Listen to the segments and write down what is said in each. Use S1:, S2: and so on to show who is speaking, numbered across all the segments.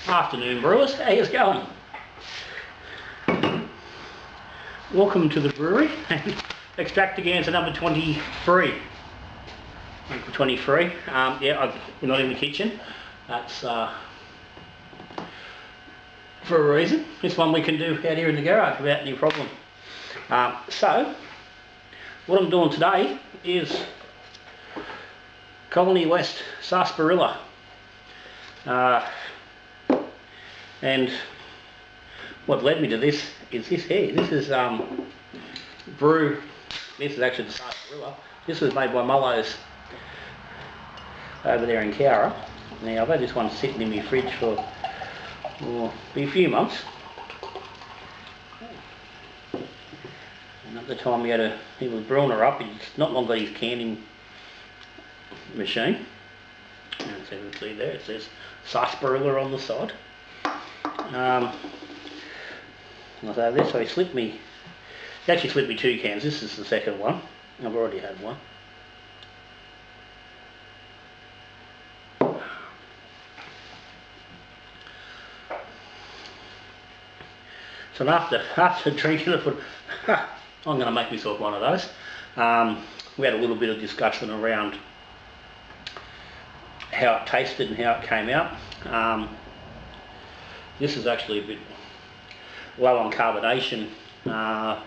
S1: Afternoon brewers, how you going? Welcome to the brewery. Extractaganza number 23. Number 23. Yeah, we're not in the kitchen. That's for a reason. This one we can do out here in the garage without any problem. So, what I'm doing today is Colony West Sarsaparila. And what led me to this is this here. This is brew. This is actually the Sarsaparila. This was made by Mullo's over there in Cowra. Now I've had this one sitting in my fridge for a few months. And at the time he was brewing her up. He's not long got his canning machine. And so you can see there it says Sarsaparila on the side. So he actually slipped me 2 cans. This is the second one. I've already had one. So after drinking it, I'm going to make myself one of those. We had a little bit of discussion around how it tasted and how it came out. This is actually a bit low on carbonation. I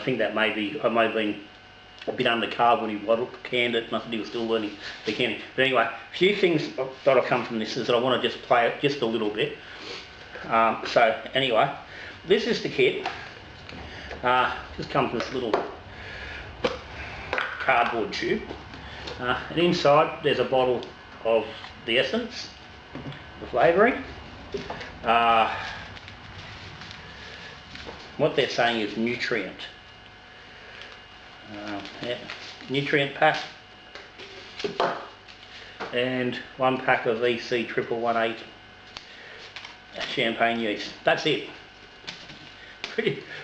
S1: think that I may have been a bit under carb when he canned it. Nothing, he was still learning the canning. But anyway, a few things that have come from this is that I want to just play it just a little bit. So anyway, this is the kit. Just comes in this little cardboard tube. And inside there's a bottle of the essence, the flavouring. What they're saying is nutrient. Yeah, nutrient pack. And 1 pack of EC 1118 champagne yeast. That's it.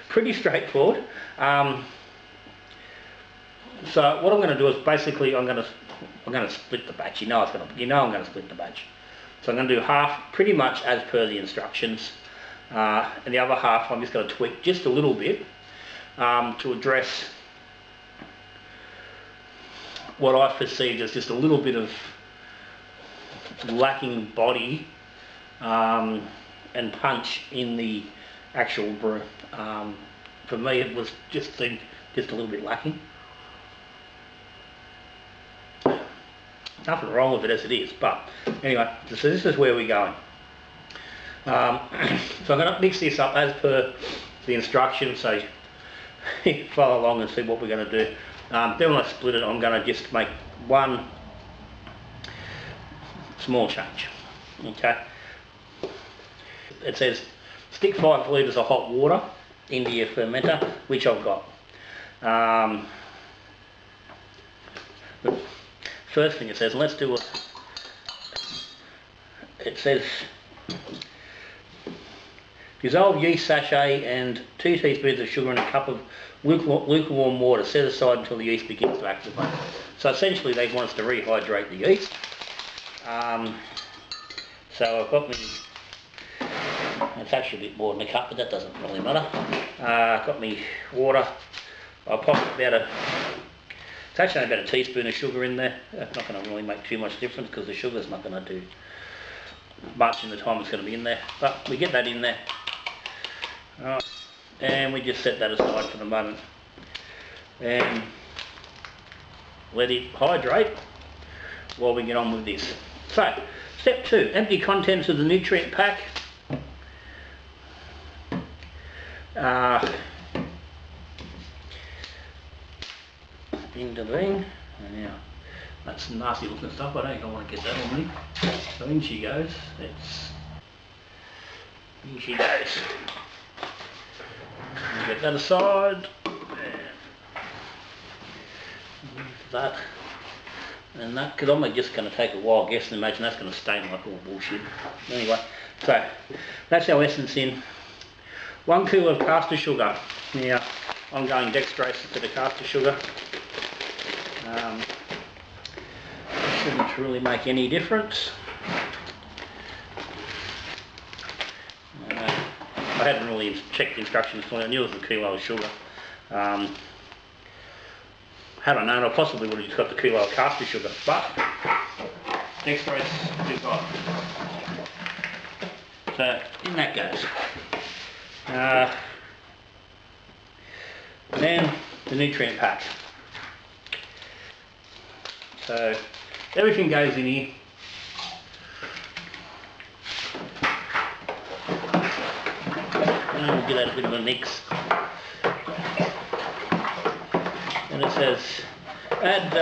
S1: Pretty straightforward. So what I'm going to do is basically I'm going to split the batch. I'm going to split the batch. So I'm going to do half pretty much as per the instructions, and the other half I'm just going to tweak just a little bit to address what I perceived as just a little bit of lacking body and punch in the actual brew. For me it was just a little bit lacking. Nothing wrong with it as it is, but anyway, so this is where we're going. So I'm going to mix this up as per the instructions, so follow along and see what we're going to do. Then when I split it, I'm going to just make one small change. Okay. It says stick 5 litres of hot water into your fermenter, which I've got. First thing it says, let's do it. It says dissolve yeast sachet and 2 teaspoons of sugar in a cup of lukewarm water. Set aside until the yeast begins to activate. So essentially they want us to rehydrate the yeast. So I've got me, it's actually a bit more than a cup, but that doesn't really matter. I've got me water. I'll pop it's actually about a teaspoon of sugar in there. That's not going to really make too much difference because the sugar's not going to do much in the time it's going to be in there. But we get that in there. Alright, and we just set that aside for the moment. And let it hydrate while we get on with this. So, step 2, empty contents of the nutrient pack. Into the thing. And now that's some nasty looking stuff. I don't want to get that on me. So in she goes. In she goes. And get that aside. And that. And that, because I'm just going to take a wild guess and imagine that's going to stain like all bullshit. Anyway, so that's our essence in. 1 kilo of caster sugar. Now I'm going dextrose instead of caster sugar. Shouldn't really make any difference. I hadn't really checked the instructions for it. I knew it was a kilo of sugar. Had I known, I possibly would have just got the kilo of caster sugar, but dextrose we've got. So in that goes. Then the nutrient pack. So everything goes in here. And we'll give that a bit of a mix. And it says add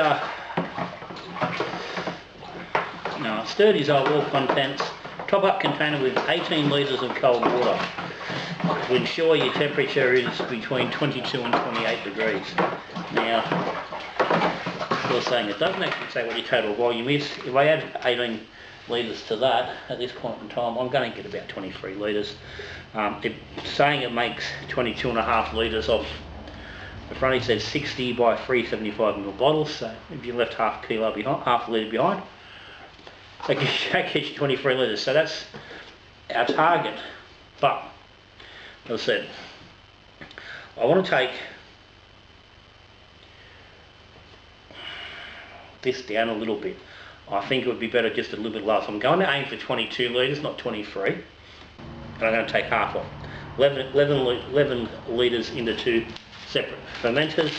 S1: stir dissolve all contents. Top up container with 18 litres of cold water. To ensure your temperature is between 22 and 28 degrees. Now, you're saying it doesn't actually say what your total volume is. If I add 18 litres to that at this point in time, I'm going to get about 23 litres. It's saying it makes 22.5 litres of. The front it says 60 by 375ml bottles. So if you left half a litre behind, that gets you 23 litres. So that's our target. But as I said, I want to take this down a little bit. I think it would be better just a little bit lower. So I'm going to aim for 22 litres, not 23. And I'm going to take half off. 11 litres into 2 separate fermenters.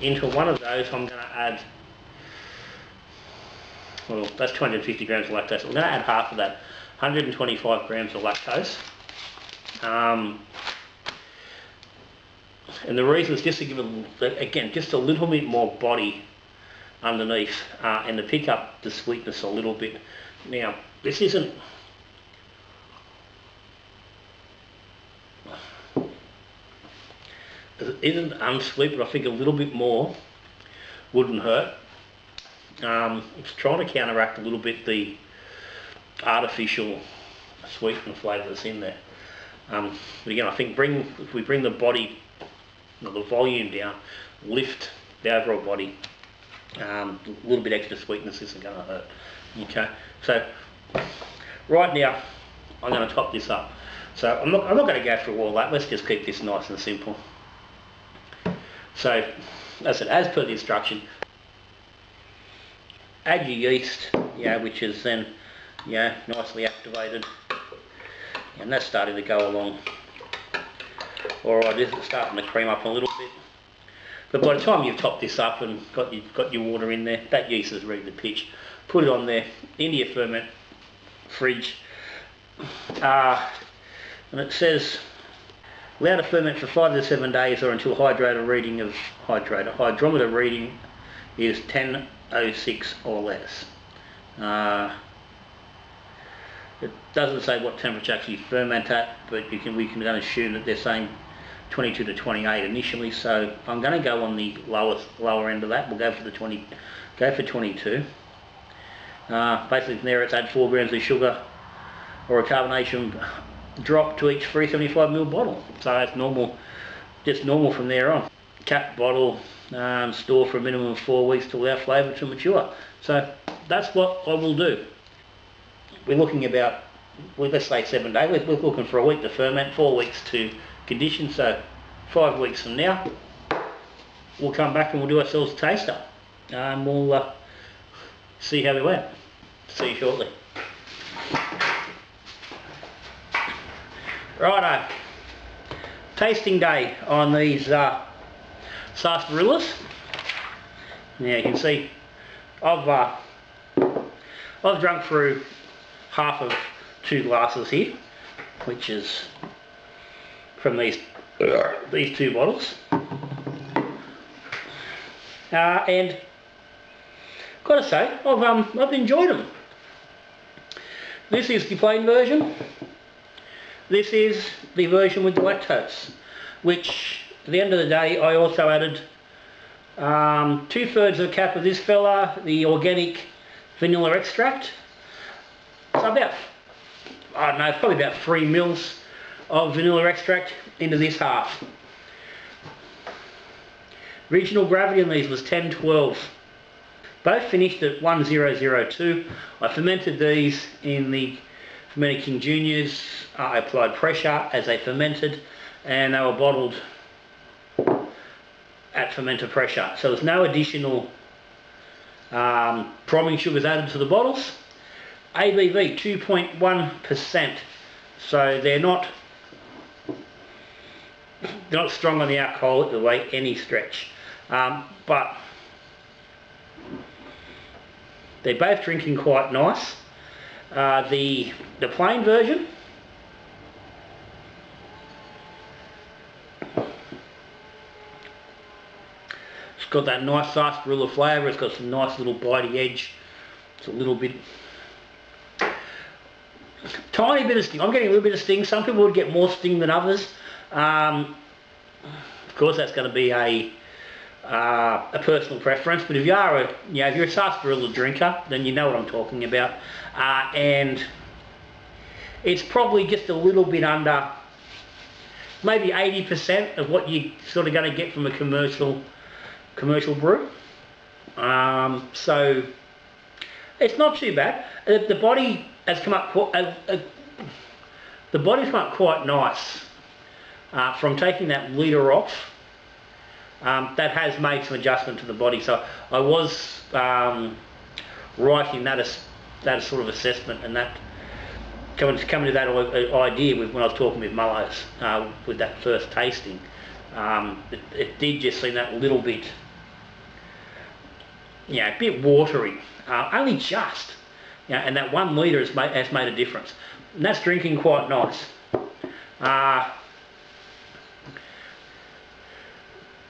S1: Into one of those I'm going to add, well, that's 250 grams of lactose. I'm going to add half of that, 125 grams of lactose. And the reason is just to give it, again, just a little bit more body underneath and to pick up the sweetness a little bit. Now, this isn't unsweet, but I think a little bit more wouldn't hurt. It's trying to counteract a little bit the artificial sweet and flavour that's in there. But again, I think if we bring the body, the volume down, lift the overall body, a little bit extra sweetness isn't going to hurt. Okay, so right now I'm going to top this up. So I'm not going to go through all that. Let's just keep this nice and simple. So, as I said, as per the instruction, add your yeast, which is then, nicely activated, and that's starting to go along. Alright, it's starting to cream up a little bit. But by the time you've topped this up and got your water in there, that yeast is ready to pitch. Put it on there, into your ferment fridge, and it says allow to ferment for 5 to 7 days or until hydrometer reading is 1006 or less. It doesn't say what temperature actually ferment at, but we can assume that they're saying 22 to 28 initially. So I'm going to go on the lower end of that. We'll go for 22. Basically from there it's add 4 grams of sugar or a carbonation drop to each 375ml bottle. So it's normal, just normal from there on. Cap bottle, store for a minimum of 4 weeks to allow flavour to mature. So that's what I will do. We're looking about, well, let's say 7 days. We're looking for a week to ferment, 4 weeks to condition. So 5 weeks from now, we'll come back and we'll do ourselves a taster. And we'll see how we went. See you shortly. Righto, tasting day on these Sarsaparillas. Now you can see I've drunk through half of 2 glasses here, which is from these 2 bottles, and gotta say I've enjoyed them. This is the plain version. This is the version with the lactose, which at the end of the day I also added 2/3 of a cup of this fella, the organic vanilla extract. So about, I don't know, probably about 3 mils of vanilla extract into this half. Original gravity on these was 1012. Both finished at 1002. I fermented these in the fermented King Juniors. I applied pressure as they fermented, and they were bottled at fermenter pressure. So there's no additional priming sugars added to the bottles. ABV 2.1%, so they're not strong on the alcohol by any stretch, but they're both drinking quite nice. The plain version, it's got that nice sarsaparilla flavour. It's got some nice little bitey edge. It's a little bit, tiny bit of sting. I'm getting a little bit of sting. Some people would get more sting than others. Of course, that's going to be a personal preference. But if you are if you're a sarsaparilla drinker, then you know what I'm talking about. And it's probably just a little bit under, maybe 80% of what you're sort of going to get from a commercial brew. So it's not too bad. The body has come up quite nice from taking that litre off. That has made some adjustment to the body. So I was right in that sort of assessment, and that coming to that idea when I was talking with Mullows with that first tasting. It did just seem that little bit, a bit watery, only just, and that 1 litre has made a difference, and that's drinking quite nice.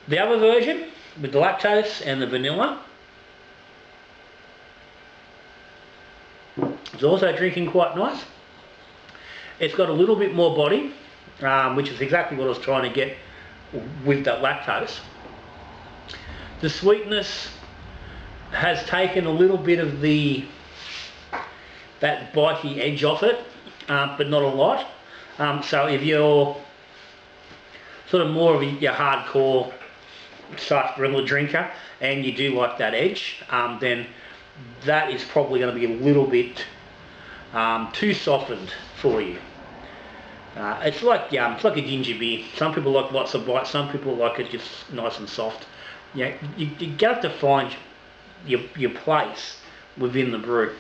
S1: The other version with the lactose and the vanilla is also drinking quite nice. It's got a little bit more body, which is exactly what I was trying to get with that lactose. The sweetness has taken a little bit of that bitey edge off it, but not a lot. So if you're sort of more of your hardcore sarsaparilla drinker and you do like that edge, then that is probably going to be a little bit too softened for you. It's like a ginger beer. Some people like lots of bite, some people like it just nice and soft. You have to find your place within the brew.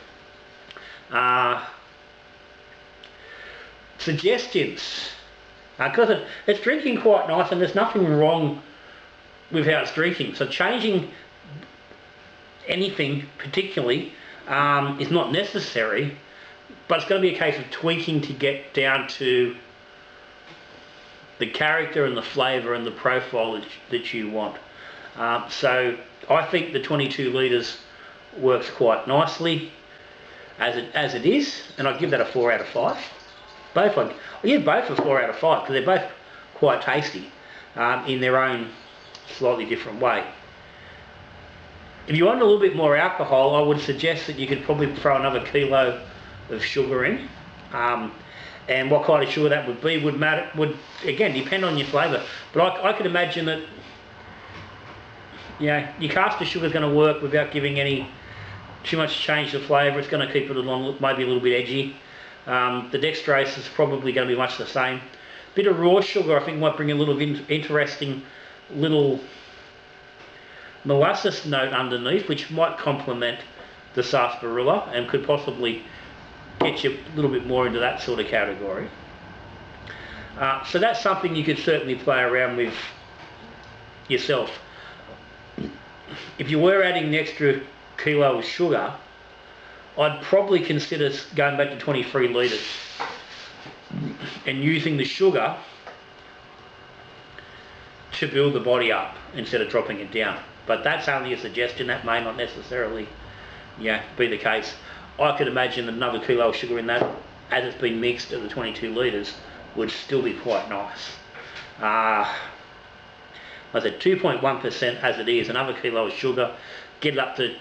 S1: Suggestions, because it's drinking quite nice and there's nothing wrong with how it's drinking. So changing anything particularly is not necessary, but it's going to be a case of tweaking to get down to the character and the flavour and the profile that you want. So I think the 22 litres works quite nicely as it is, and I'd give that a 4 out of 5. Both I give both a 4 out of 5 because they're both quite tasty in their own slightly different way. If you want a little bit more alcohol, I would suggest that you could probably throw another kilo of sugar in. And what kind of sugar that would be would again depend on your flavour. But I could imagine that your caster sugar is going to work without giving any too much change to flavour. It's going to keep it along, maybe a little bit edgy. The dextrose is probably going to be much the same. A bit of raw sugar I think might bring a little interesting little molasses note underneath, which might complement the sarsaparilla and could possibly get you a little bit more into that sort of category. So that's something you could certainly play around with yourself. If you were adding an extra kilo of sugar, I'd probably consider going back to 23 litres and using the sugar to build the body up instead of dropping it down. But that's only a suggestion. That may not necessarily be the case. I could imagine that another kilo of sugar in that, as it's been mixed at the 22 litres, would still be quite nice. I said 2.1% as it is, another kilo of sugar, get it up to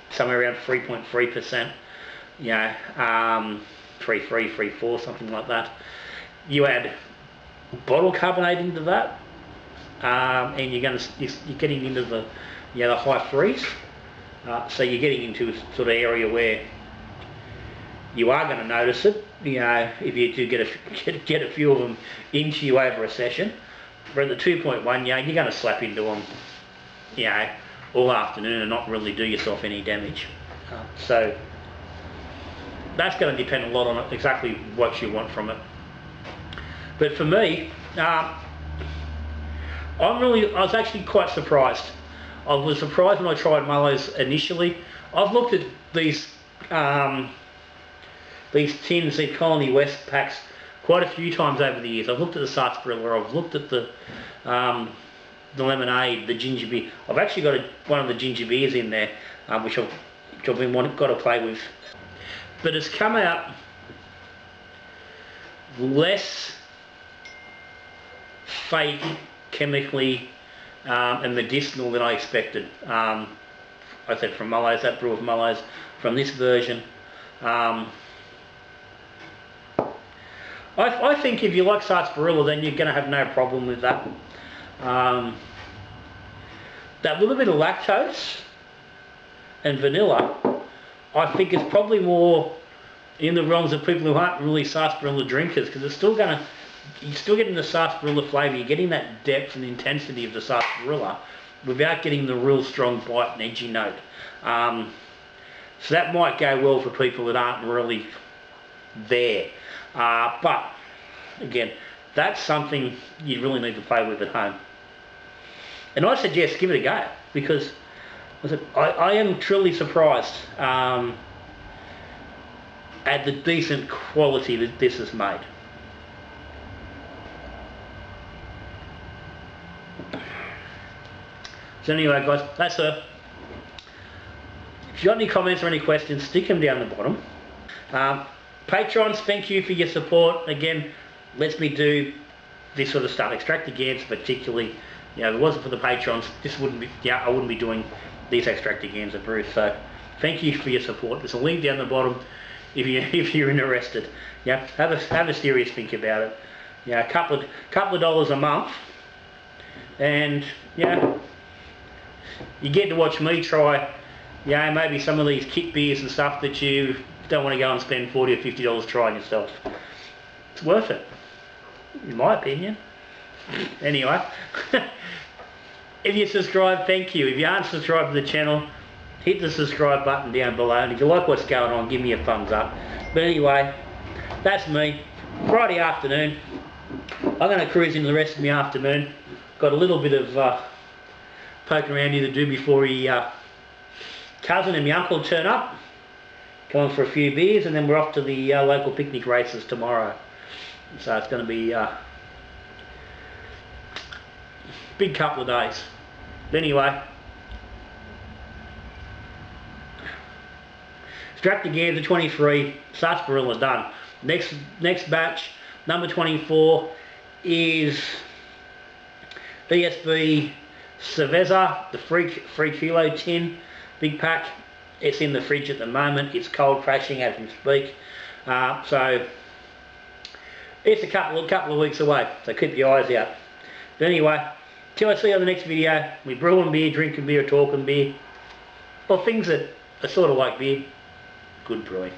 S1: somewhere around 3.3%, 3.3, 3.4, something like that. You add bottle carbonate into that, and you're getting into the high threes. So you're getting into a sort of area where you are going to notice it, you know, if you do get a few of them into you over a session. But at the 2.1, you know, you're going to slap into them, you know, all afternoon and not really do yourself any damage. So that's going to depend a lot on exactly what you want from it. But for me, I was actually quite surprised. I was surprised when I tried Mullows initially. I've looked at these tins, these Colony West packs, quite a few times over the years. I've looked at the Sarsaparila, I've looked at the lemonade, the ginger beer. I've actually got one of the ginger beers in there, which I've got to play with. But it's come out less fake, chemically and medicinal than I expected. I said from Mullows, that brew of Mullows, from this version. I think if you like Sarsaparila, then you're going to have no problem with that. That little bit of lactose and vanilla, I think is probably more in the realms of people who aren't really Sarsaparila drinkers, because it's still going to, you're still getting the Sarsaparila flavour, you're getting that depth and intensity of the Sarsaparila without getting the real strong bite and edgy note. So that might go well for people that aren't really there. But again, that's something you really need to play with at home. And I suggest give it a go, because I am truly surprised at the decent quality that this is made. So anyway guys, that's it. If you got any comments or any questions, stick them down the bottom. Patrons, thank you for your support. Again, lets me do this sort of stuff. Extractaganza particularly, you know, if it wasn't for the patrons, this wouldn't be, yeah, I wouldn't be doing these Extractaganza brews. So thank you for your support. There's a link down the bottom if you're interested. Yeah, have a serious think about it. Yeah, a couple of dollars a month, and yeah, you get to watch me try, yeah, maybe some of these kit beers and stuff that you don't want to go and spend $40 or $50 trying yourself. It's worth it, in my opinion. Anyway, if you subscribe, thank you. If you aren't subscribed to the channel, hit the subscribe button down below, and if you like what's going on, give me a thumbs up. But anyway, that's me. Friday afternoon. I'm going to cruise into the rest of my afternoon. Got a little bit of poking around here to do before cousin and my uncle turn up. Going for a few beers, and then we're off to the local picnic races tomorrow. So it's going to be a big couple of days. But anyway, Extractaganza 23, Sarsaparilla done. Next batch, number 24, is ESB Cerveza, the 3 kilo tin, big pack. It's in the fridge at the moment. It's cold crashing as we speak. So it's a couple of weeks away. So keep your eyes out. But anyway, till I see you on the next video, we brewing beer, drinking beer, talking beer, or things that are sort of like beer. Good brewing.